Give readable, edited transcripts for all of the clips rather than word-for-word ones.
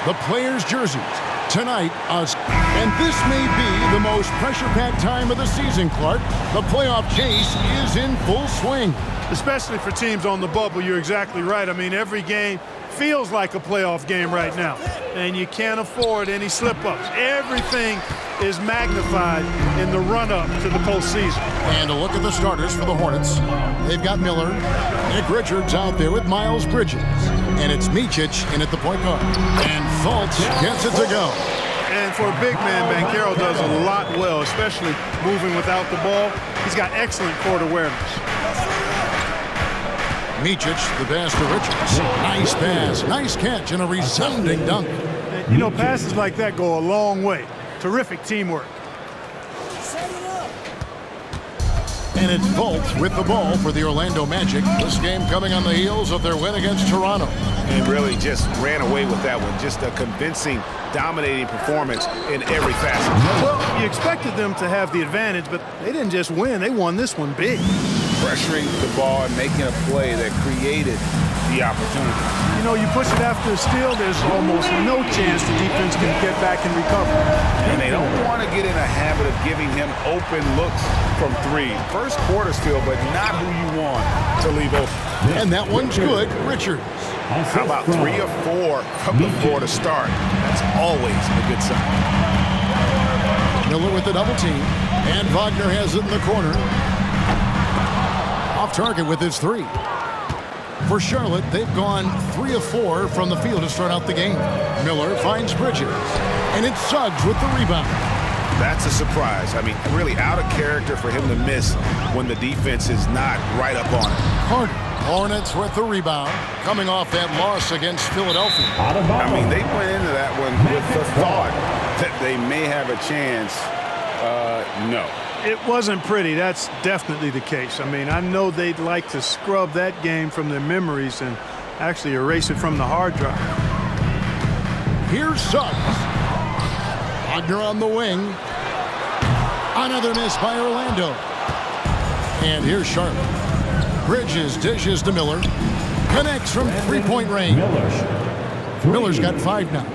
the players' jerseys. Tonight, and this may be the most pressure-packed time of the season, Clark. The playoff chase is in full swing. Especially for teams on the bubble, you're exactly right. I mean, every game feels like a playoff game right now, and you can't afford any slip-ups. Everything is magnified in the run-up to the postseason. And a look at the starters for the Hornets. They've got Miller, Nick Richards out there with Miles Bridges, and it's Micic in at the point guard. And Fultz gets it to go. And for a big man, Banchero does a lot well, especially moving without the ball. He's got excellent court awareness. Micic, the pass to Richards. Nice pass, nice catch, and a resounding dunk. You know, passes like that go a long way. Terrific teamwork. And it's Fultz with the ball for the Orlando Magic. This game coming on the heels of their win against Toronto. And really just ran away with that one. Just a convincing, dominating performance in every facet. Well, you expected them to have the advantage, but they didn't just win. They won this one big. Pressuring the ball and making a play that created the opportunity. You know, you push it after a steal, there's almost no chance the defense can get back and recover. And they don't want to get in a habit of giving him open looks from three. First quarter steal, but not who you want to leave open. And that one's good, Richards. How about 3 or 4 from the floor to start? That's always a good sign. Miller with the double team, and Wagner has it in the corner. Off target with his 3. For Charlotte, they've gone 3 of 4 from the field to start out the game. Miller finds Bridges, and it's Suggs with the rebound. That's a surprise. I mean, really out of character for him to miss when the defense is not right up on it. Carter, Hornets with the rebound, coming off that loss against Philadelphia. I mean, they went into that one with the thought that they may have a chance. No. It wasn't pretty. That's definitely the case. I mean, I know they'd like to scrub that game from their memories and actually erase it from the hard drive. Here's Suggs. Wagner on the wing. Another miss by Orlando. And here's Charlotte. Bridges dishes to Miller. Connects from three-point range. Miller's got 5 now.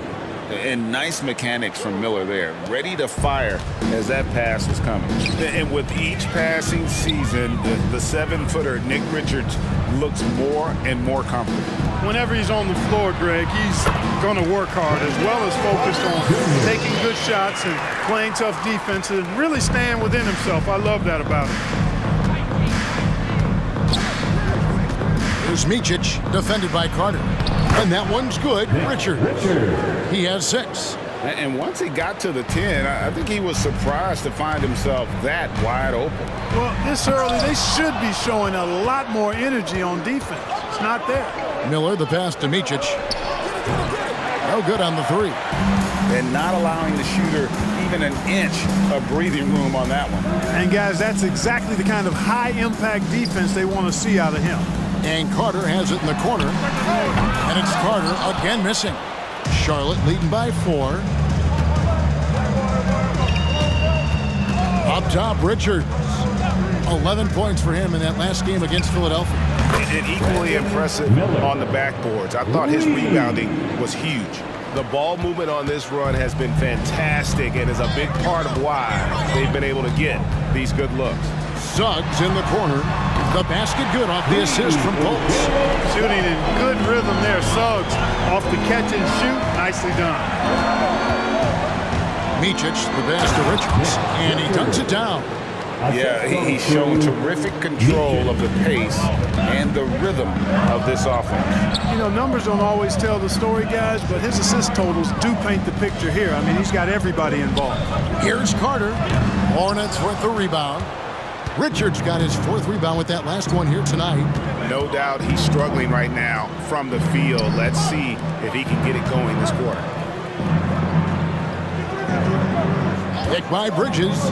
And nice mechanics from Miller there. Ready to fire as that pass was coming. And with each passing season, the 7-footer Nick Richards looks more and more comfortable. Whenever he's on the floor, Greg, he's going to work hard as well as focused on taking good shots and playing tough defense and really staying within himself. I love that about him. Here's Micic, defended by Carter. And that one's good. Richard. He has 6. And once he got to the 10, I think he was surprised to find himself that wide open. Well, this early, they should be showing a lot more energy on defense. It's not there. Miller, the pass to Micic. No good on the 3. And not allowing the shooter even an inch of breathing room on that one. And, guys, that's exactly the kind of high-impact defense they want to see out of him. And Carter has it in the corner. And it's Carter again missing. Charlotte leading by 4. Up top, Richards. 11 points for him in that last game against Philadelphia. And equally impressive on the backboards. I thought his rebounding was huge. The ball movement on this run has been fantastic and is a big part of why they've been able to get these good looks. Suggs in the corner. The basket good off the assist from Fultz. Shooting in good rhythm there. Suggs off the catch and shoot. Nicely done. Micic, the pass to Richards. And he dunks it down. Yeah, he's shown terrific control of the pace and the rhythm of this offense. You know, numbers don't always tell the story, guys, but his assist totals do paint the picture here. I mean, he's got everybody involved. Here's Carter. Hornets with the rebound. Richards got his 4th rebound with that last one here tonight. No doubt he's struggling right now from the field. Let's see if he can get it going this quarter. Picked by Bridges.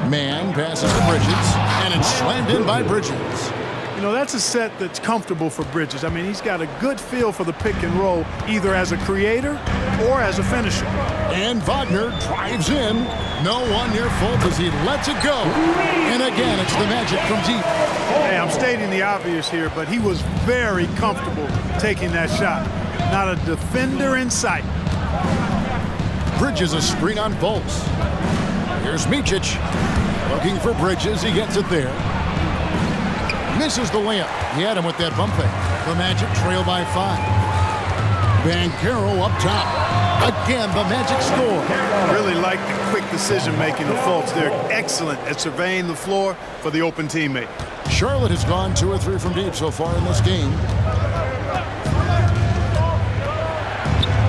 Man passes to Bridges, and it's slammed in by Bridges. You know, that's a set that's comfortable for Bridges. I mean, he's got a good feel for the pick and roll, either as a creator or as a finisher. And Wagner drives in. No one near Fultz as he lets it go. And again, it's the Magic from deep. Hey, I'm stating the obvious here, but he was very comfortable taking that shot. Not a defender in sight. Bridges a screen on Fultz. Here's Micic. Looking for Bridges. He gets it there. Misses the layup. He had him with that bump fake. The Magic trail by 5. Banchero up top. Again, the Magic score. Really like the quick decision-making of Fultz. They're excellent at surveying the floor for the open teammate. Charlotte has gone 2 or 3 from deep so far in this game.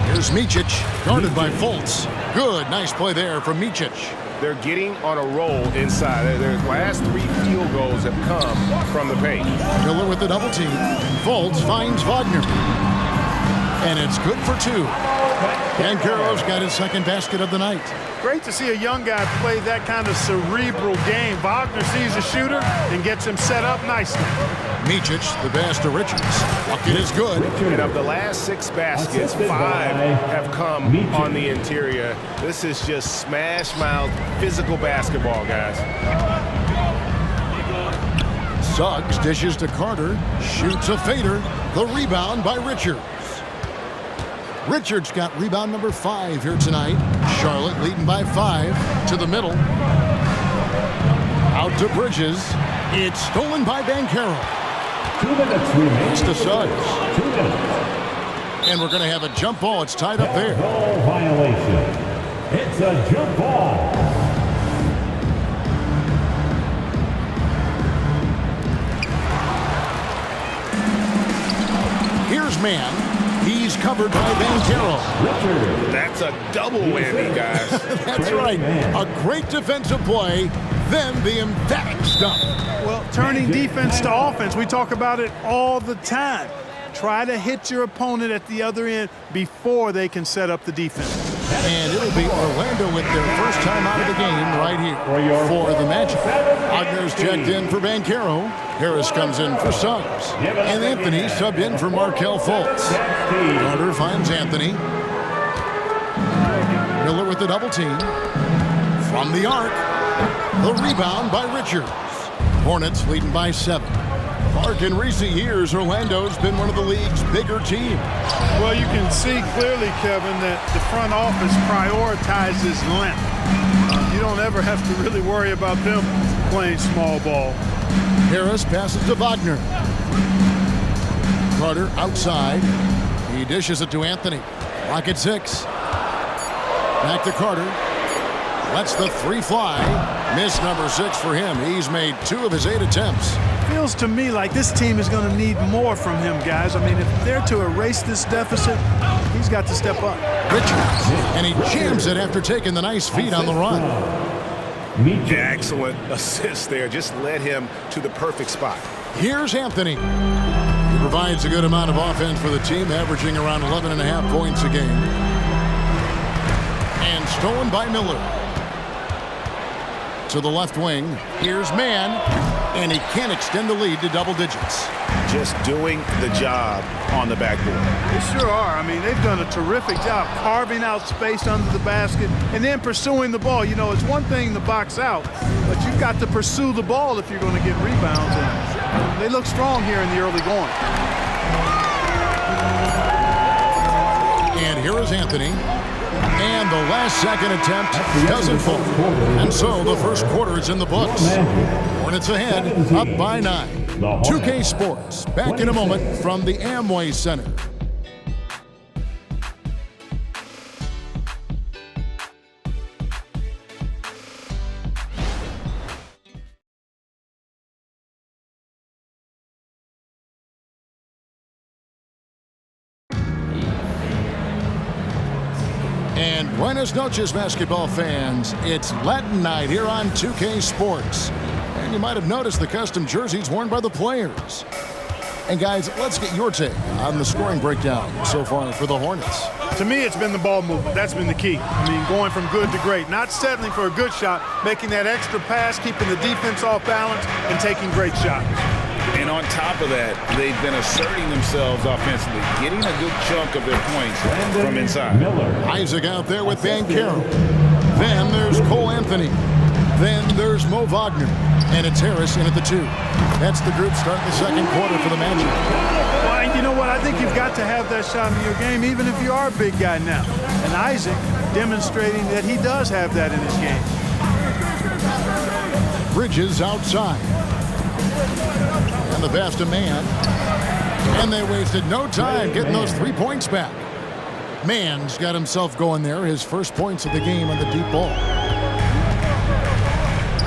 Here's Micic, guarded by Fultz. Good, nice play there from Micic. They're getting on a roll inside. Their last 3 field goals have come from the paint. Miller with the double team. Fultz finds Wagner. And it's good for 2. Banchero's got his second basket of the night. Great to see a young guy play that kind of cerebral game. Wagner sees a shooter and gets him set up nicely. Micic, the pass to Richards. Bucket is good. And of the last 6 baskets, 5 have come on the interior. This is just smash-mouth physical basketball, guys. Suggs dishes to Carter. Shoots a fader. The rebound by Richards. Richards got rebound number 5 here tonight. Charlotte leading by 5 to the middle. Out to Bridges. It's stolen by Banchero. 2 minutes remaining. It's to Suggs. 2 minutes. And we're going to have a jump ball. It's tied up there. Ball violation. It's a jump ball. Here's man. He's covered by Banchero. That's a double whammy, guys. That's right. A great defensive play, then the emphatic stuff. Well, turning defense to offense, we talk about it all the time. Try to hit your opponent at the other end before they can set up the defense. And it'll be Orlando with their first time out of the game right here for the Magic. Wagner's checked in for Banchero. Harris comes in for Suggs. And Anthony subbed in for Markelle Fultz. Carter finds Anthony. Miller with the double team. From the arc. The rebound by Richards. Hornets leading by 7. Clark, in recent years, Orlando's been one of the league's bigger teams. Well, you can see clearly, Kevin, that the front office prioritizes length. You don't ever have to really worry about them playing small ball. Harris passes to Wagner. Carter outside. He dishes it to Anthony. Clock at 6. Back to Carter. Lets the 3 fly. Miss number 6 for him. He's made 2 of his 8 attempts. Feels to me like this team is going to need more from him, guys. I mean, if they're to erase this deficit, he's got to step up. Richards, and he jams it after taking the nice feed on the run. Excellent assist there. Just led him to the perfect spot. Here's Anthony. He provides a good amount of offense for the team, averaging around 11.5 points a game. And stolen by Miller. To the left wing. Here's Mann. And he can't extend the lead to double digits. Just doing the job on the backboard. They sure are. I mean, they've done a terrific job carving out space under the basket and then pursuing the ball. You know, it's one thing to box out, but you've got to pursue the ball if you're going to get rebounds. And they look strong here in the early going. And here is Anthony. And the last second attempt doesn't fall. And so the first quarter is in the books. Hornets ahead, up by 9. 2K Sports, back in a moment from the Amway Center. And buenas noches, basketball fans. It's Latin night here on 2K Sports. And you might have noticed the custom jerseys worn by the players. And guys, let's get your take on the scoring breakdown so far for the Hornets. To me, it's been the ball movement. That's been the key. I mean, going from good to great. Not settling for a good shot, making that extra pass, keeping the defense off balance, and taking great shots. And on top of that, they've been asserting themselves offensively, getting a good chunk of their points from inside. Isaac out there with Banchero. Then there's Cole Anthony. Then there's Mo Wagner. And it's Harris in at the 2. That's the group starting the second quarter for the Magic. Well, you know what? I I think you've got to have that shot in your game, even if you are a big guy now. And Isaac demonstrating that he does have that in his game. Bridges outside. And the pass to man. And they wasted no time getting those 3 points back. Mann's got himself going there. His first points of the game on the deep ball.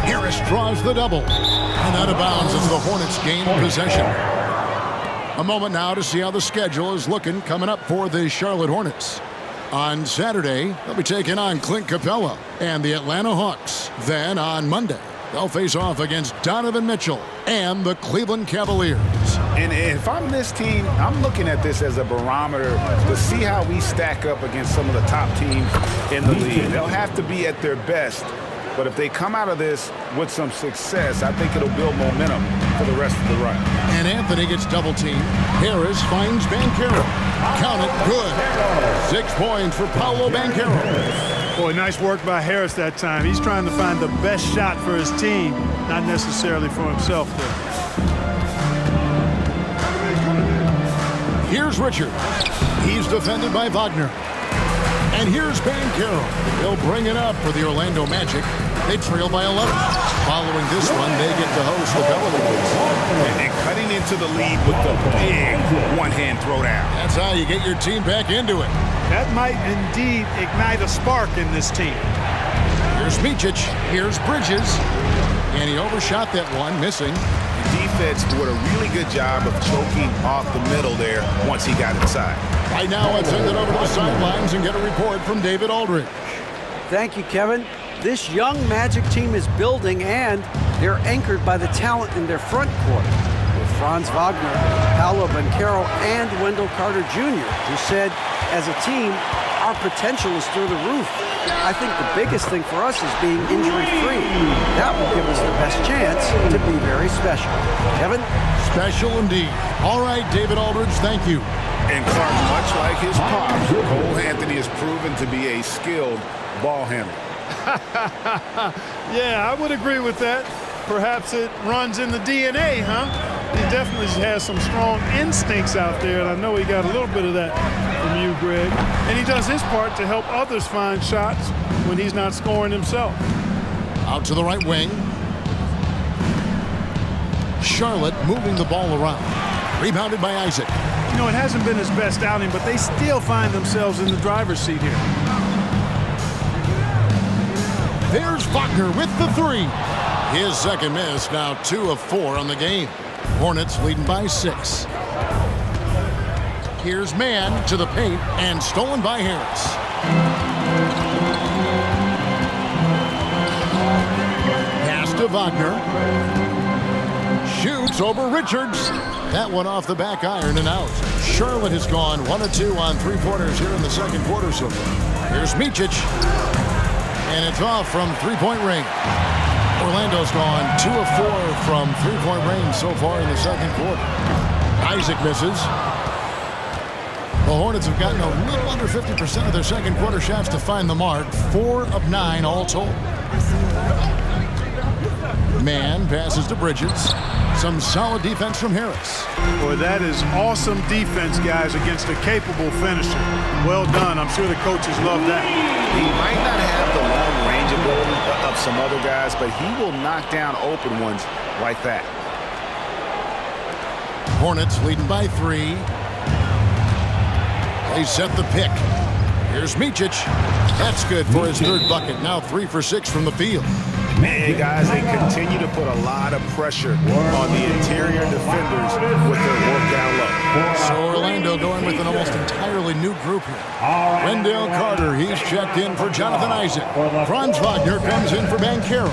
Harris draws the double. And out of bounds as the Hornets gain possession. A moment now to see how the schedule is looking coming up for the Charlotte Hornets. On Saturday, they'll be taking on Clint Capella and the Atlanta Hawks. Then on Monday, they'll face off against Donovan Mitchell and the Cleveland Cavaliers. And if I'm this team, I'm looking at this as a barometer to see how we stack up against some of the top teams in the league. They'll have to be at their best. But if they come out of this with some success, I think it'll build momentum for the rest of the run. And Anthony gets double-teamed. Harris finds Banchero. Count it, good. 6 points for Paolo Banchero. Boy, nice work by Harris that time. He's trying to find the best shot for his team, not necessarily for himself there. Here's Richard. He's defended by Wagner. And here's Banchero. He'll bring it up for the Orlando Magic. They trail by 11. Following this one, they get to host the Pelicans. And cutting into the lead with the big one-hand throwdown. That's how you get your team back into it. That might indeed ignite a spark in this team. Here's Micic. Here's Bridges. And he overshot that one, missing. Defense did a really good job of choking off the middle there once he got inside. Right now, I'd send it over to the sidelines and get a report from David Aldridge. Thank you, Kevin. This young Magic team is building, and they're anchored by the talent in their front court. With Franz Wagner, Paolo Banchero, and Wendell Carter Jr., who said, as a team, our potential is through the roof. I think the biggest thing for us is being injury-free. That will give us the best chance to be very special. Kevin? Special indeed. All right, David Aldridge, thank you. And Clark, much like his pops, Cole Anthony has proven to be a skilled ball handler. Yeah, I would agree with that. Perhaps it runs in the DNA, huh? He definitely has some strong instincts out there, and I know he got a little bit of that from you, Greg. And he does his part to help others find shots when he's not scoring himself. Out to the right wing. Charlotte moving the ball around. Rebounded by Isaac. You know, it hasn't been his best outing, but they still find themselves in the driver's seat here. There's Wagner with the three. His second miss, now 2 of 4 on the game. Hornets leading by 6. Here's Mann to the paint and stolen by Harris. Pass to Wagner. Shoots over Richards. That one off the back iron and out. Charlotte has gone 1 of 2 on three-pointers here in the second quarter so far. Here's Micic. And it's off from three-point range. Orlando's gone 2 of 4 from three-point range so far in the second quarter. Isaac misses. The Hornets have gotten a little under 50% of their second quarter shots to find the mark. 4 of 9 all told. Mann passes to Bridges. Some solid defense from Harris. Boy, that is awesome defense, guys, against a capable finisher. Well done. I'm sure the coaches love that. He might not have the long range ability of some other guys, but he will knock down open ones like that. Hornets leading by 3. They set the pick. Here's Micic. That's good for his third bucket. Now 3 for 6 from the field. Man, guys, they continue to put a lot of pressure on the interior defenders with their work down low. So Orlando going with an almost entirely new group here. Wendell Carter, he's checked in for Jonathan Isaac. Franz Wagner comes in for Banchero.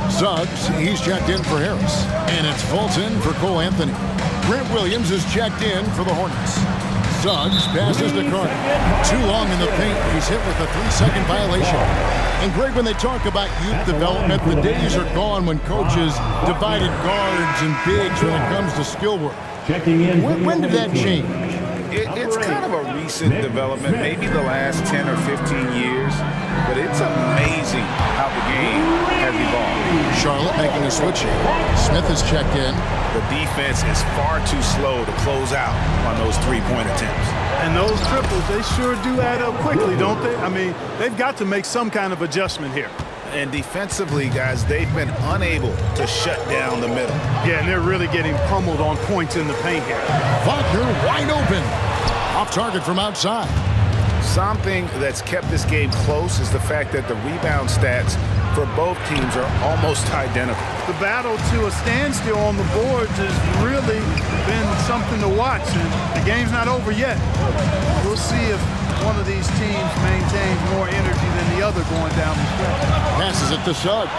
Suggs, he's checked in for Harris. And it's Fulton for Cole Anthony. Brent Williams is checked in for the Hornets. Suggs passes to Carter. Too long in the paint. He's hit with a 3-second violation. And Greg, when they talk about youth development, the days are gone when coaches divided guards and bigs when it comes to skill work. When did that change? It's kind of a recent development, maybe the last 10 or 15 years, but it's amazing how the game has evolved. Charlotte making a switch here. Smith is checked in. The defense is far too slow to close out on those three-point attempts. And those triples, they sure do add up quickly, don't they? I mean, they've got to make some kind of adjustment here. And defensively, guys, they've been unable to shut down the middle. Yeah, and they're really getting pummeled on points in the paint here. Wagner wide open. Off target from outside. Something that's kept this game close is the fact that the rebound stats for both teams are almost identical. The battle to a standstill on the boards has really been something to watch, and the game's not over yet. We'll see if one of these teams maintains more energy than the other going down the stretch. Passes it to Suggs.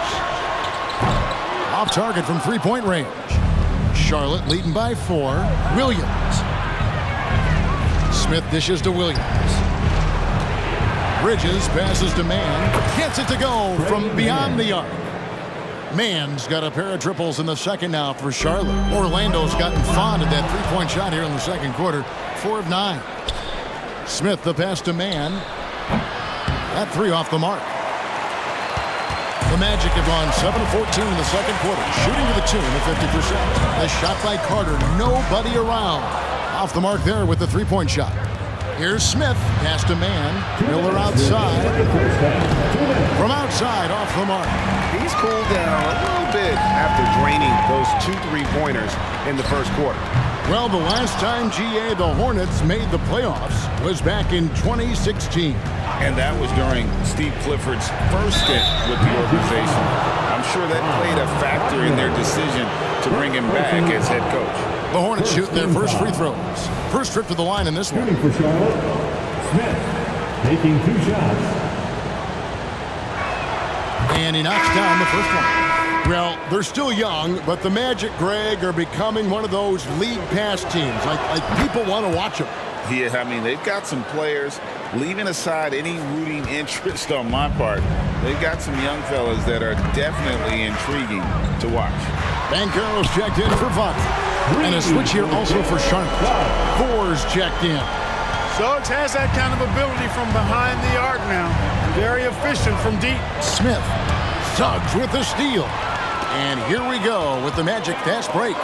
Off target from three-point range. Charlotte leading by 4. Williams. Smith dishes to Williams. Bridges passes to Mann. Gets it to go from beyond the arc. Mann's got a pair of triples in the second now for Charlotte. Orlando's gotten fond of that three-point shot here in the second quarter. 4 of 9. Smith the pass to Mann. That 3 off the mark. The Magic have gone 7 of 14 in the second quarter, shooting to the tune of 50%. A shot by Carter, nobody around. Off the mark there with the three-point shot. Here's Smith, pass to Mann. Miller outside. From outside, off the mark. He's cooled down a little bit after draining those 2 3-pointers in the first quarter. Well, the last time GA the Hornets made the playoffs was back in 2016. And that was during Steve Clifford's first stint with the organization. I'm sure that played a factor in their decision to bring him back as head coach. The Hornets shoot their first free throws. First trip to the line in this one. Shooting for Charlotte, Smith, taking 2 shots. And he knocks down the first one. Well, they're still young, but the Magic, Greg, are becoming one of those league pass teams. Like people want to watch them. Yeah, I mean, they've got some players, leaving aside any rooting interest on my part, they've got some young fellas that are definitely intriguing to watch. Banchero's checked in for Wagner. And a switch here also for Charlotte. Thor's checked in. Suggs has that kind of ability from behind the arc now. Very efficient from deep. Smith. Suggs with the steal. And here we go with the Magic fast break.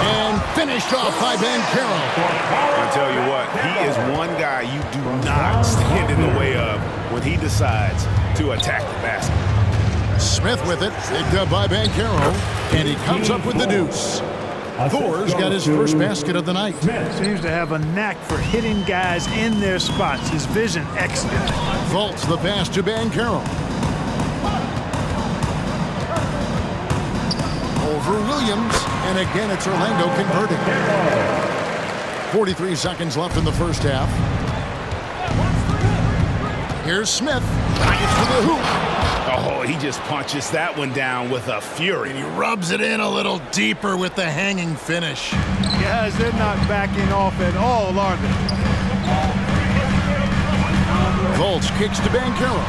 And finished off by Banchero. I'll tell you what, he is one guy you do not stand in the way of when he decides to attack the basket. Smith with it, picked up by Banchero, and he comes up with the deuce. Thor's got his first basket of the night. Seems to have a knack for hitting guys in their spots. His vision excellent. Vaults the pass to Banchero. Over Williams, and again it's Orlando converting. 43 seconds left in the first half. Here's Smith. Gets to the hoop. Oh, he just punches that one down with a fury. And he rubs it in a little deeper with the hanging finish. Guys, they're not backing off at all, are they? Volts kicks to Banchero.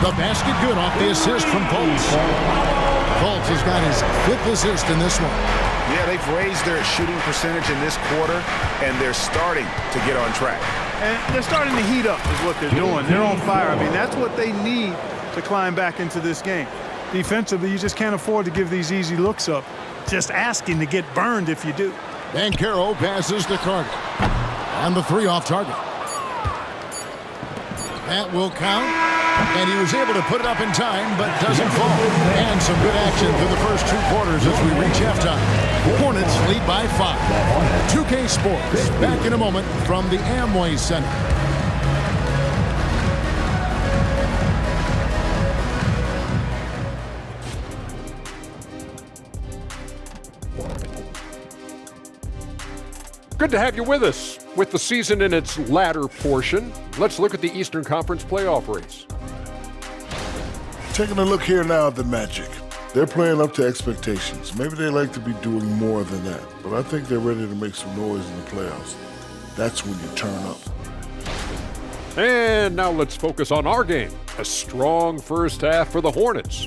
The basket good off the assist from Volts. Volts has got his 5th assist in this one. Yeah, they've raised their shooting percentage in this quarter, and they're starting to get on track. And they're starting to heat up is what they're doing. They're on fire. I mean, that's what they need to climb back into this game. Defensively, you just can't afford to give these easy looks up. Just asking to get burned if you do. Banchero passes to Carter. And the 3 off target. That will count. And he was able to put it up in time, but doesn't fall. And some good action through the first 2 quarters as we reach halftime. Hornets lead by 5. 2K Sports back in a moment from the Amway Center. Good to have you with us. With the season in its latter portion, let's look at the Eastern Conference playoff race. Taking a look here now at the Magic. They're playing up to expectations. Maybe they like to be doing more than that, but I think they're ready to make some noise in the playoffs. That's when you turn up. And now let's focus on our game. A strong first half for the Hornets.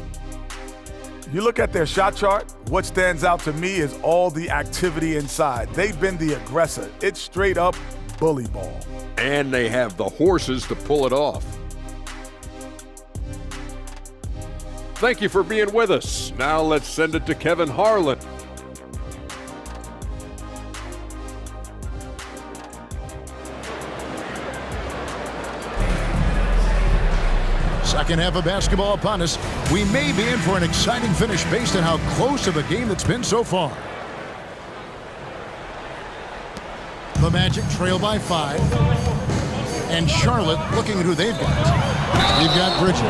You look at their shot chart, what stands out to me is all the activity inside. They've been the aggressor. It's straight up bully ball. And they have the horses to pull it off. Thank you for being with us. Now let's send it to Kevin Harlan. Second half of basketball upon us. We may be in for an exciting finish based on how close of a game it's been so far. The Magic trail by 5. And Charlotte looking at who they've got. We've got Bridges.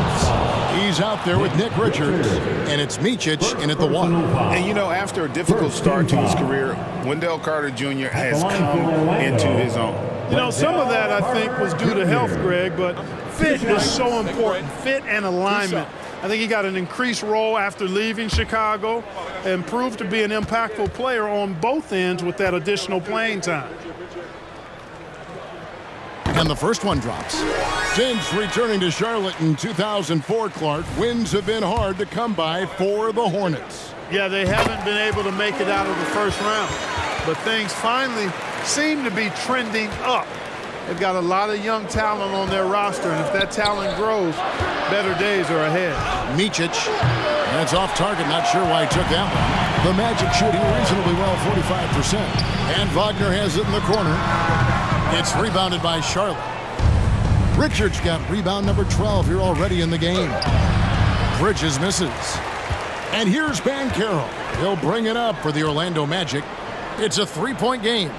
He's out there with Nick Richards. And it's Micic in at the 1. And you know, after a difficult start to his career, Wendell Carter Jr. has come into his own. You know, some of that I think was due to health, Greg, but fit is so important. Fit and alignment. I think he got an increased role after leaving Chicago and proved to be an impactful player on both ends with that additional playing time. And the first one drops. Since returning to Charlotte in 2004, Clark, wins have been hard to come by for the Hornets. Yeah, they haven't been able to make it out of the first round, but things finally seem to be trending up. They've got a lot of young talent on their roster, and if that talent grows, better days are ahead. Micic, that's off target, not sure why he took that one. The Magic shooting reasonably well, 45%. And Wagner has it in the corner. It's rebounded by Charlotte. Richards got rebound number 12 here already in the game. Bridges misses. And here's Banchero. He'll bring it up for the Orlando Magic. It's a 3-point game.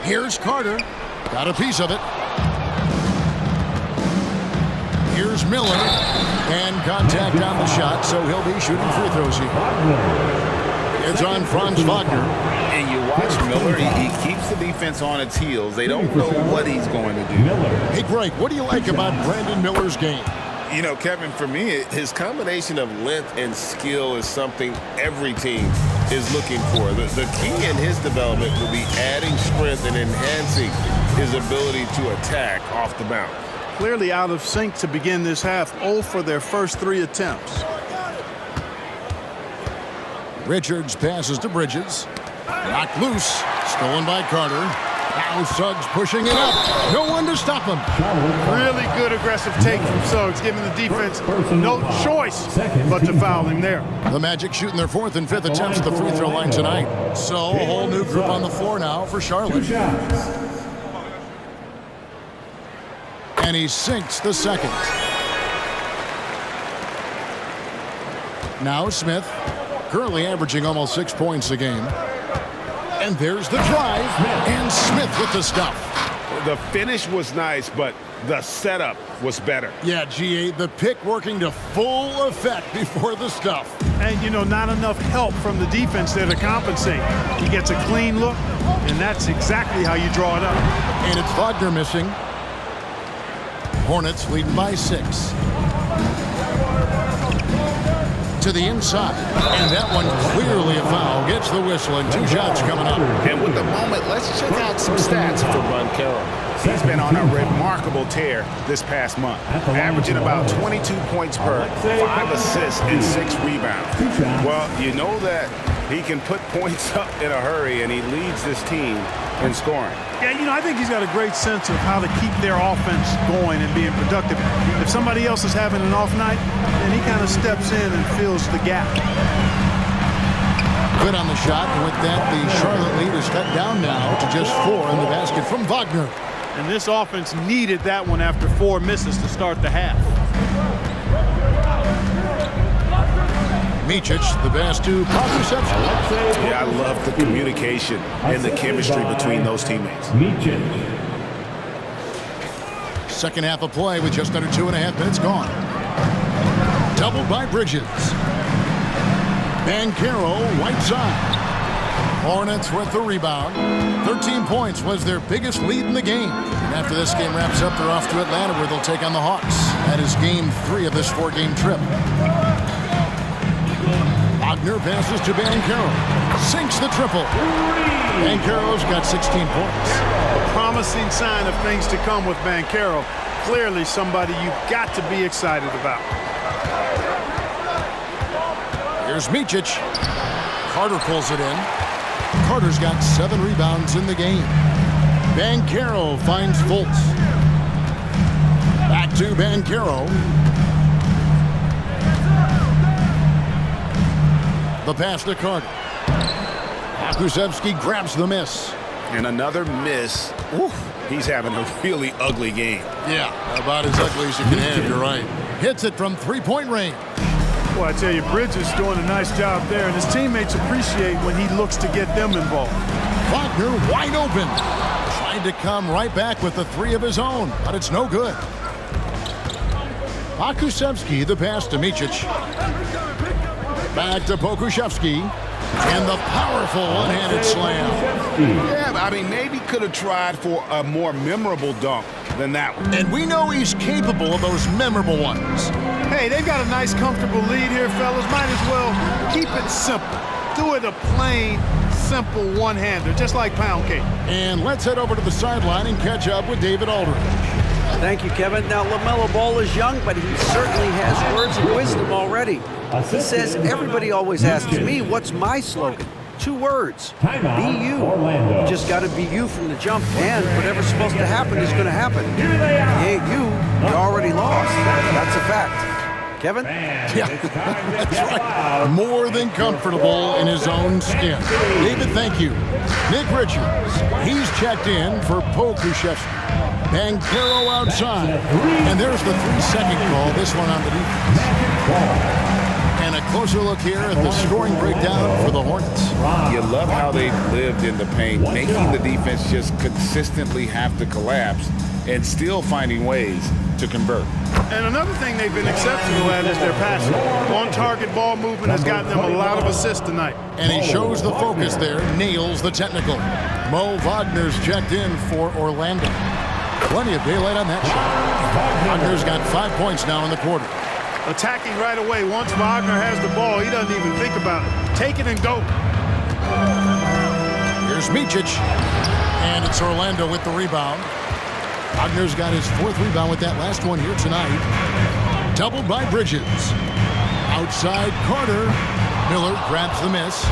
Here's Carter. Got a piece of it. Here's Miller. And contact on the shot, so he'll be shooting free throws here. It's on Franz Wagner. And you watch Miller, he keeps the defense on its heels. They don't know what he's going to do. Hey, Greg, what do you like about Brandon Miller's game? You know, Kevin, for me, his combination of length and skill is something every team is looking for. The key in his development will be adding strength and enhancing his ability to attack off the bounce. Clearly out of sync to begin this half, 0 for their first 3 attempts. Richards passes to Bridges. Knocked loose. Stolen by Carter. Now Suggs pushing it up. No one to stop him. Really good aggressive take from Suggs, giving the defense no choice but to foul him there. The Magic shooting their 4th and 5th attempts at the free throw line tonight. So a whole new group on the floor now for Charlotte. And he sinks the second. Now Smith, currently averaging almost 6 points a game. And there's the drive, and Smith with the stuff. The finish was nice, but the setup was better. Yeah, GA, the pick working to full effect before the stuff. And, you know, not enough help from the defense there to compensate. He gets a clean look, and that's exactly how you draw it up. And it's Wagner missing. Hornets leading by 6. To the inside, and that one clearly a foul. Gets the whistle, and 2 shots coming up. And with the moment, let's check out some stats for Banchero. He's been on a remarkable tear this past month, averaging about 22 points per, 5 assists, and 6 rebounds. Well, you know that he can put points up in a hurry, and he leads this team in scoring. Yeah, you know, I think he's got a great sense of how to keep their offense going and being productive. If somebody else is having an off night, then he kind of steps in and fills the gap. Good on the shot, and with that, the Charlotte lead is cut down now to just 4 in the basket from Wagner. And this offense needed that one after 4 misses to start the half. Micic, the pass to contraception. Yeah, I love the communication and the chemistry between those teammates. Second half of play with just under 2.5 minutes gone. Doubled by Bridges. Banchero, right side. Hornets with the rebound. 13 points was their biggest lead in the game. And after this game wraps up, they're off to Atlanta where they'll take on the Hawks. That is game 3 of this 4-game trip. Wagner passes to Banchero. Sinks the triple. Banchero's got 16 points. A promising sign of things to come with Banchero. Clearly somebody you've got to be excited about. Here's Micic. Carter pulls it in. Carter's got 7 rebounds in the game. Banchero finds Fultz. Back to Banchero. The pass to Carter. Pokusevski grabs the miss. And another miss. Oof, he's having a really ugly game. Yeah, about as ugly as you can have, you're right. Hits it from three-point range. Well, I tell you, Bridges doing a nice job there, and his teammates appreciate when he looks to get them involved. Wagner wide open. Trying to come right back with the three of his own, but it's no good. Pokusevski, the pass to Micic. Back to Pokusevski. And the powerful one-handed slam. Yeah, I mean, maybe could have tried for a more memorable dunk than that one. And we know he's capable of those memorable ones. Hey, they've got a nice, comfortable lead here, fellas. Might as well keep it simple. Do it a plain, simple one-hander, just like pound cake. And let's head over to the sideline and catch up with David Aldridge. Thank you, Kevin. Now, LaMelo Ball is young, but he certainly has words of wisdom already. He says, everybody always asks me, what's my slogan? 2 words. Be you. You just got to be you from the jump, and whatever's supposed to happen is going to happen. If you ain't you already lost. That's a fact. Kevin? Yeah, that's right. More than comfortable in his own skin. David, thank you. Nick Richards, he's checked in for Pokusevski. Banchero outside. And there's the 3-second call, this one on the defense. And a closer look here at the scoring breakdown for the Hornets. You love how they've lived in the paint, making the defense just consistently have to collapse and still finding ways to convert. And another thing they've been exceptional at is their passing. On-target ball movement has gotten them a lot of assists tonight. And he shows the focus there, nails the technical. Mo Wagner's checked in for Orlando. Plenty of daylight on that shot. Wagner's got 5 points now in the quarter. Attacking right away. Once Wagner has the ball, he doesn't even think about it. Take it and go. Here's Micic. And it's Orlando with the rebound. Wagner's got his 4th rebound with that last one here tonight. Doubled by Bridges. Outside Carter. Miller grabs the miss.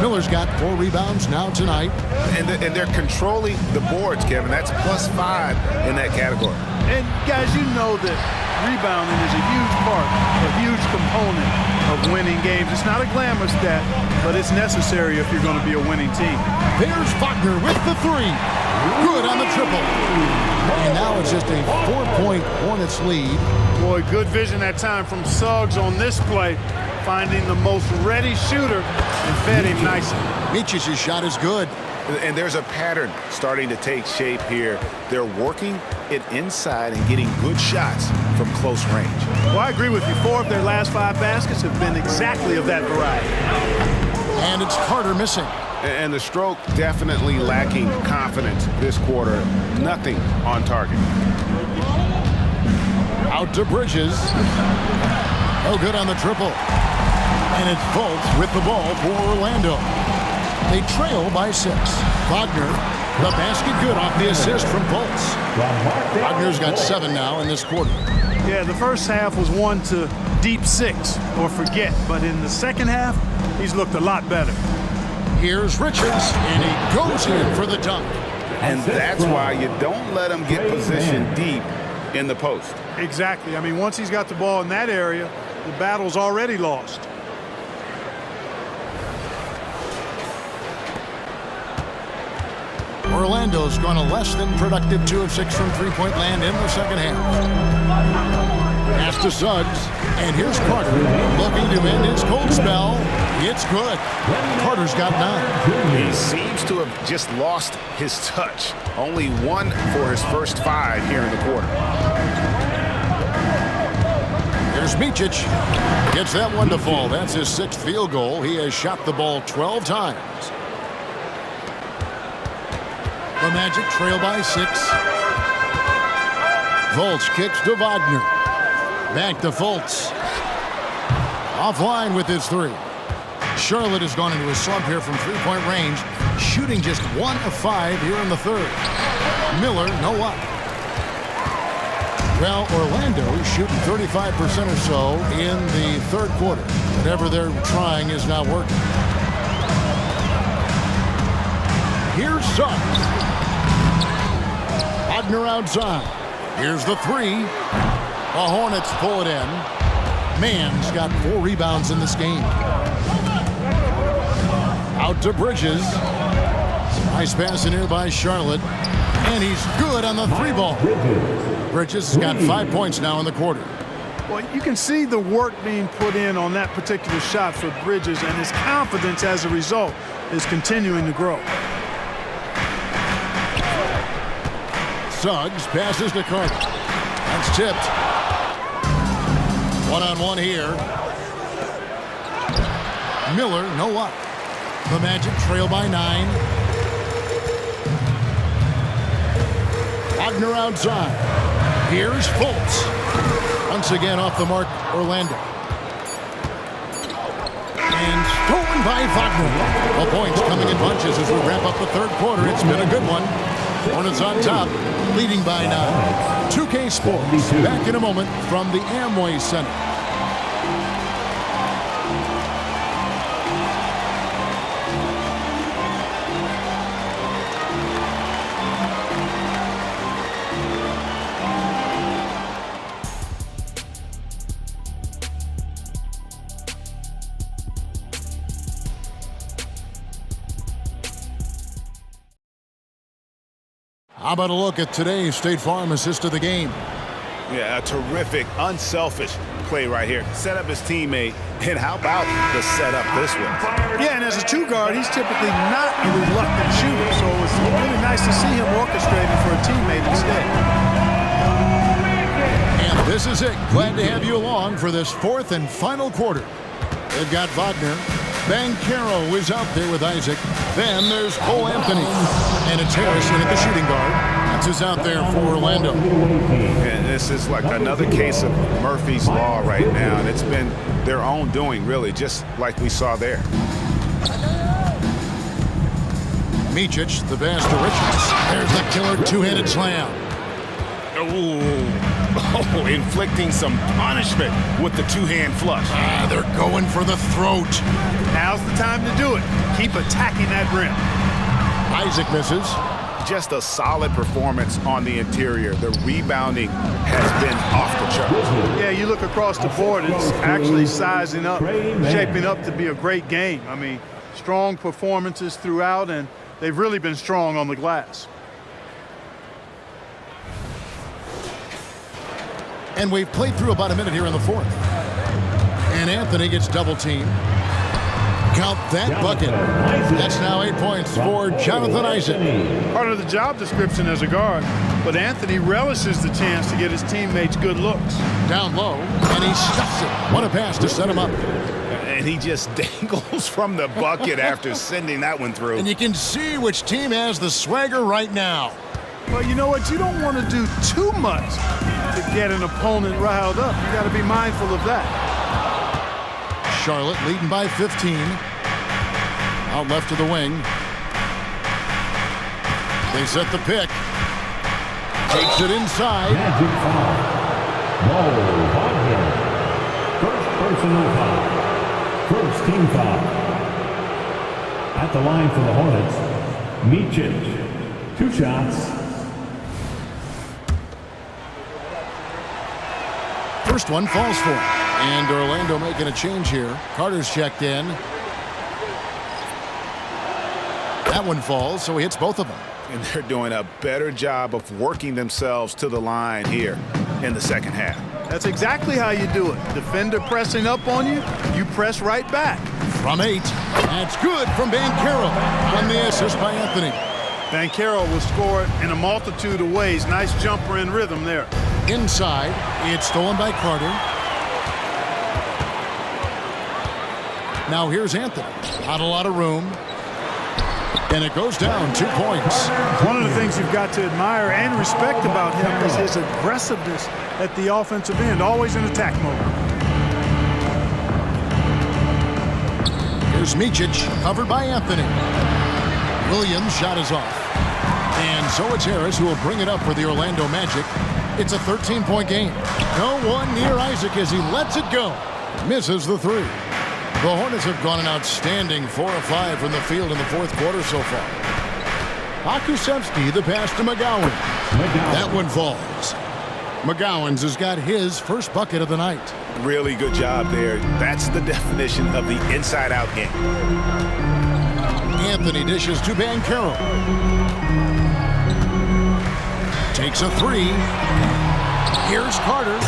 Miller's got 4 rebounds now tonight. And they're controlling the boards, Kevin. That's +5 in that category. And guys, you know that rebounding is a huge part, a huge component of winning games. It's not a glamour stat, but it's necessary if you're going to be a winning team. There's Wagner with the 3. Good on the triple. And now it's just a 4-point Hornets lead. Boy, good vision that time from Suggs on this play, finding the most ready shooter and fed him nicely. Micic's shot is good. And there's a pattern starting to take shape here. They're working it inside and getting good shots from close range. Well, I agree with you. 4 of their last 5 baskets have been exactly of that variety. And it's Carter missing. And the stroke definitely lacking confidence this quarter. Nothing on target. Out to Bridges. Oh, good on the triple. And it's Fultz with the ball for Orlando. They trail by 6. Wagner, the basket good off the assist from Fultz. Wagner's got 7 now in this quarter. Yeah, the first half was one to deep 6 or forget. But in the second half, he's looked a lot better. Here's Richards, and he goes in for the dunk. And that's why you don't let him get position deep in the post. Exactly. I mean, once he's got the ball in that area, the battle's already lost. Orlando's gone a less than productive 2 of 6 from three-point land in the second half. Pass to Suggs, and here's Carter looking to end his cold spell. It's good. Carter's got 9. He seems to have just lost his touch. Only 1 for his first 5 here in the quarter. There's Micic. Gets that one to fall. That's his 6th field goal. He has shot the ball 12 times. The Magic trail by 6. Fultz kicks to Wagner. Back to Fultz. Offline with his 3. Charlotte has gone into a slump here from three-point range, shooting just 1 of 5 here in the 3rd. Miller, no luck. Well, Orlando is shooting 35% or so in the 3rd quarter. Whatever they're trying is not working. Here's Suggs. Wagner outside. Here's the three. The Hornets pull it in. Mann's got 4 rebounds in this game. Out to Bridges. Nice pass in here by Charlotte. And he's good on the 3-ball. Bridges has got 5 points now in the quarter. Well, you can see the work being put in on that particular shot for Bridges, and his confidence as a result is continuing to grow. Suggs passes to Carter. That's tipped. One-on-one here. Miller, no luck. The Magic trail by 9. Wagner outside. Here's Fultz. Once again off the mark, Orlando. And stolen by Wagner. The points coming in bunches as we wrap up the third quarter. It's been a good one. Hornets on top, leading by 9. 2K Sports, back in a moment from the Amway Center. How about a look at today's State Farm assist of the game? Yeah, a terrific, unselfish play right here. Set up his teammate, and how about the setup this one? Yeah, and as a 2-guard, he's typically not a reluctant shooter, so it's really nice to see him orchestrating for a teammate instead. And this is it. Glad to have you along for this 4th and final quarter. They've got Wagner. Banchero is out there with Isaac. Then there's Cole Anthony. And it's Harrison at the shooting guard. That's who's out there for Orlando. And this is like another case of Murphy's Law right now. And it's been their own doing, really, just like we saw there. Micic, the pass to Richards. There's the killer two-handed slam. Oh, inflicting some punishment with the 2-hand flush. They're going for the throat. Now's the time to do it. Keep attacking that rim. Isaac misses. Just a solid performance on the interior. The rebounding has been off the charts. Yeah, you look across the board, it's actually sizing up, shaping up to be a great game. I mean, strong performances throughout, and they've really been strong on the glass. And we've played through about a minute here in the 4th. And Anthony gets double-teamed. Count that bucket. That's now 8 points for Jonathan Isaac. Part of the job description as a guard, but Anthony relishes the chance to get his teammates good looks. Down low, and he stuffs it. What a pass to set him up. And he just dangles from the bucket after sending that one through. And you can see which team has the swagger right now. Well, you know what? You don't want to do too much to get an opponent riled up. You got to be mindful of that. Charlotte leading by 15. Out left to the wing. They set the pick. Takes it inside. Magic foul. No, Wagner. First personal foul. First team foul. At the line for the Hornets, Micic. 2 shots. First one falls for him. And Orlando making a change here. Carter's checked in. That one falls, so he hits both of them. And they're doing a better job of working themselves to the line here in the second half. That's exactly how you do it. Defender pressing up on you, you press right back. From 8. That's good from Banchero on the assist by Anthony. Banchero will score in a multitude of ways. Nice jumper in rhythm there. Inside, it's stolen by Carter. Now here's Anthony. Not a lot of room. And it goes down 2 points. One of the things you've got to admire and respect about him is his aggressiveness at the offensive end, always in attack mode. Here's Micic, covered by Anthony. Williams' shot is off. And so it's Harris who will bring it up for the Orlando Magic. It's a 13-point game. No one near Isaac as he lets it go. Misses the 3. The Hornets have gone an outstanding 4 of 5 from the field in the 4th quarter so far. Akusevsky, the pass to McGowan. That one falls. McGowan's has got his first bucket of the night. Really good job there. That's the definition of the inside-out game. Anthony dishes to Banchero. Takes a three. Here's Carter.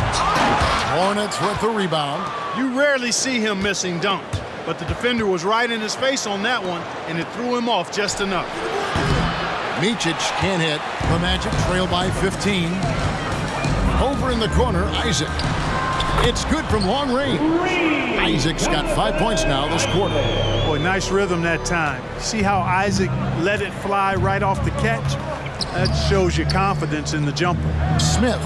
Hornets with the rebound. You rarely see him missing dunks, but the defender was right in his face on that one, and it threw him off just enough. Micic can't hit. The Magic trail by 15. Over in the corner, Isaac. It's good from long range. Isaac's got 5 points now this quarter. Boy, nice rhythm that time. See how Isaac let it fly right off the catch? That shows you confidence in the jumper. Smith.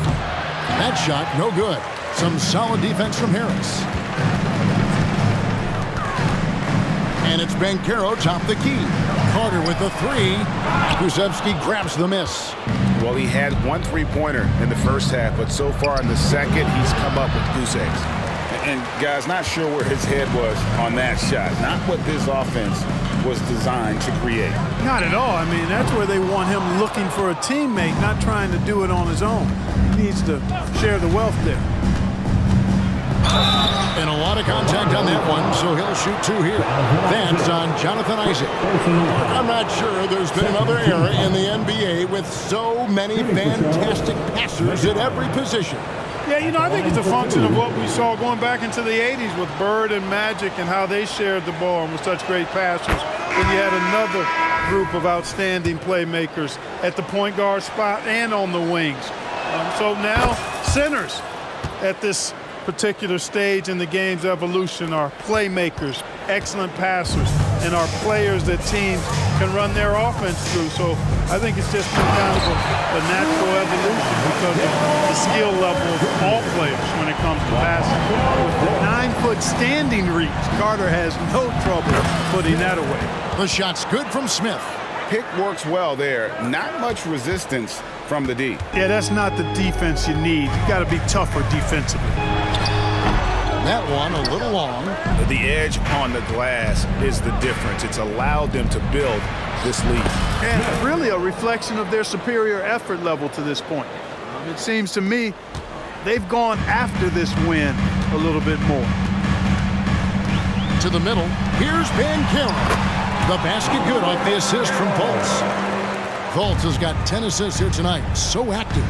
That shot, no good. Some solid defense from Harris. And it's Banchero top the key. Carter with the three. Kuszewski grabs the miss. Well, he had 1 3-pointer in the first half, but so far in the second, he's come up with goose eggs. And guys, not sure where his head was on that shot. Not what this offense was designed to create. Not at all. I mean, that's where they want him looking for a teammate, not trying to do it on his own. He needs to share the wealth there. And a lot of contact on that one, so he'll shoot 2 here. That's on Jonathan Isaac. I'm not sure there's been another era in the NBA with so many fantastic passers at every position. Yeah, you know, I think it's a function of what we saw going back into the 80s with Bird and Magic and how they shared the ball and were such great passers. Then you had another group of outstanding playmakers at the point guard spot and on the wings. So now centers at this particular stage in the game's evolution are playmakers, excellent passers, and are players that teams can run their offense through. So I think it's just been kind of a natural evolution because of the skill level of all players when it comes to passing. With the 9-foot standing reach, Carter has no trouble putting that away. The shot's good from Smith. Pick works well there. Not much resistance from the D. Yeah, that's not the defense you need. You got to be tougher defensively. That one a little long. The edge on the glass is the difference. It's allowed them to build this lead. And really a reflection of their superior effort level to this point. It seems to me they've gone after this win a little bit more. To the middle. Here's Banchero. The basket good off the assist from Fultz. Fultz has got 10 assists here tonight. So active.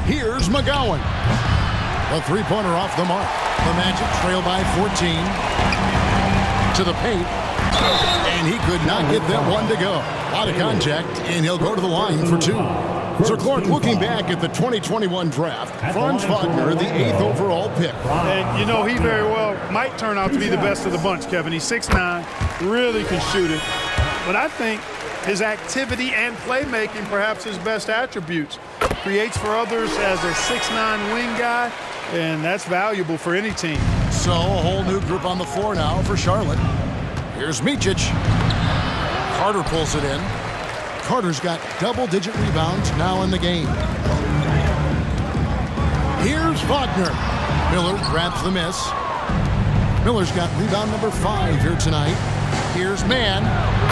Here's McGowan. A three-pointer off the mark. The Magic trail by 14. To the paint. And he could not get that one to go. A lot of contact, and he'll go to the line for 2. So Clark, looking back at the 2021 draft, Franz Wagner, the 8th overall pick. And, you know, he very well might turn out to be the best of the bunch, Kevin. He's 6'9", really can shoot it. But I think his activity and playmaking, perhaps his best attributes. Creates for others as a 6'9" wing guy, and that's valuable for any team. So a whole new group on the floor now for Charlotte. Here's Micic. Carter pulls it in. Carter's got double-digit rebounds now in the game. Here's Wagner. Miller grabs the miss. Miller's got rebound number 5 here tonight. Here's Mann,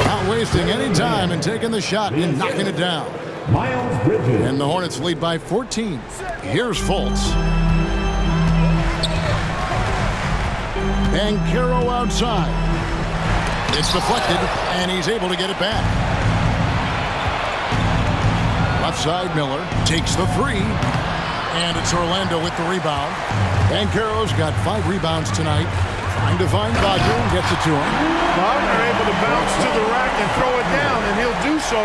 not wasting any time and taking the shot and knocking it down. Miles Bridges. And the Hornets lead by 14. Here's Fultz. Banchero outside. It's deflected, and he's able to get it back. Left side, Miller takes the 3. And it's Orlando with the rebound. Banchero's got 5 rebounds tonight. Trying to find Wagner and gets it to him. Wagner able to bounce to the rack and throw it down, and he'll do so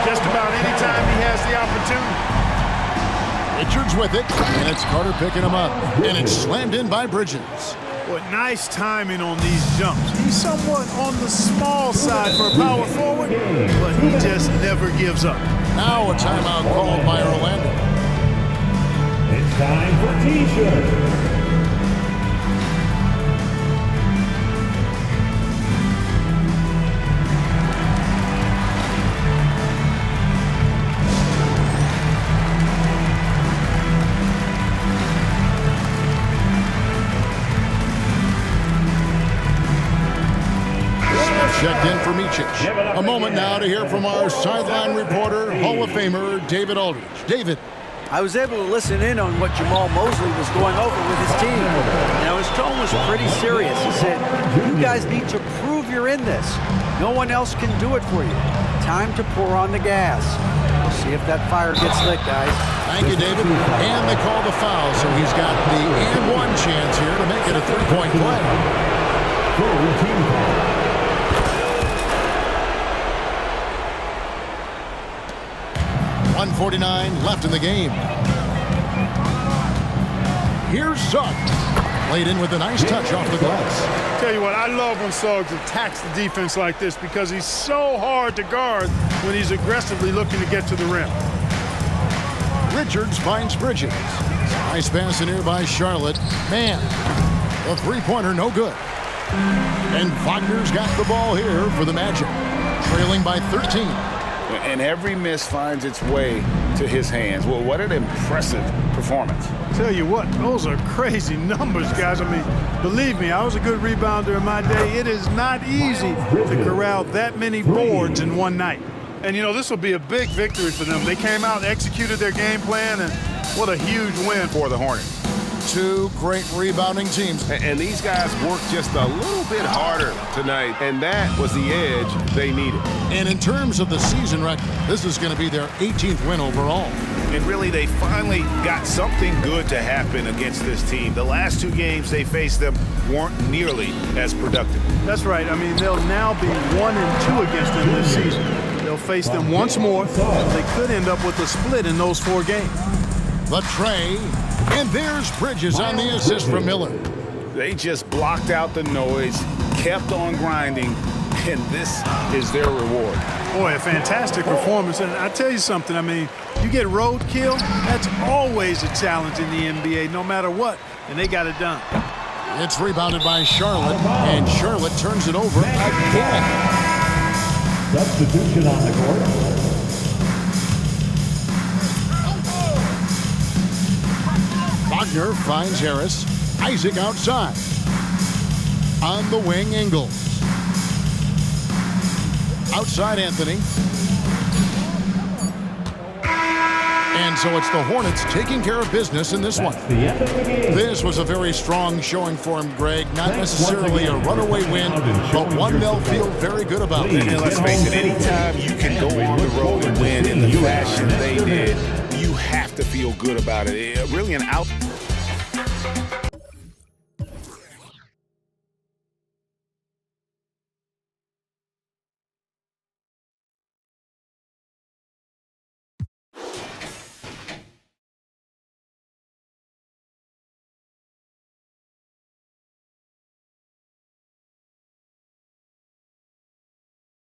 just about any time he has the opportunity. Richards with it, and it's Carter picking him up. And it's slammed in by Bridges. What nice timing on these jumps. He's somewhat on the small side for a power forward, but he just never gives up. Now a timeout called by Orlando. It's time for T-shirt. Checked in for Micic. Lucic. A moment now to hear from our sideline reporter, Hall of Famer David Aldridge. David. I was able to listen in on what Jamal Mosley was going over with his team. Now, his tone was pretty serious. He said, you guys need to prove you're in this. No one else can do it for you. Time to pour on the gas. We'll see if that fire gets lit, guys. Thank you, David. And they call the foul, so he's got the and one chance here to make it a three-point play. 1:49 left in the game. Here's Suggs. Laid in with a nice touch off the glass. Tell you what, I love when Suggs attacks the defense like this because he's so hard to guard when he's aggressively looking to get to the rim. Richards finds Bridges. Nice pass in here by Charlotte. Man, the three-pointer no good. And Wagner's got the ball here for the Magic, trailing by 13. And every miss finds its way to his hands. Well, what an impressive performance. Tell you what, those are crazy numbers, guys. I mean, believe me, I was a good rebounder in my day. It is not easy to corral that many boards in one night. And, you know, this will be a big victory for them. They came out, executed their game plan, and what a huge win for the Hornets. Two great rebounding teams. And these guys worked just a little bit harder tonight, and that was the edge they needed. And in terms of the season record, this is going to be their 18th win overall. And really, they finally got something good to happen against this team. The last two games they faced them weren't nearly as productive. That's right. I mean, they'll now be 1-2 against them this season. They'll face them once more. They could end up with a split in those 4 games. The tray, and there's Bridges on the assist from Miller. They just blocked out the noise, kept on grinding, and this is their reward. Boy, a fantastic performance. And I tell you something, I mean, you get roadkill, that's always a challenge in the NBA, no matter what, and they got it done. It's rebounded by Charlotte, and Charlotte turns it over again. Substitution on the court. Wagner finds Harris. Isaac outside. On the wing, Ingles. Outside, Anthony. And so it's the Hornets taking care of business in this one. This was a very strong showing for him, Greg. Not necessarily a runaway win, but one they'll feel very good about. And let's face it, anytime you can go on the road and win in the fashion they did, you have to feel good about it. Really an out.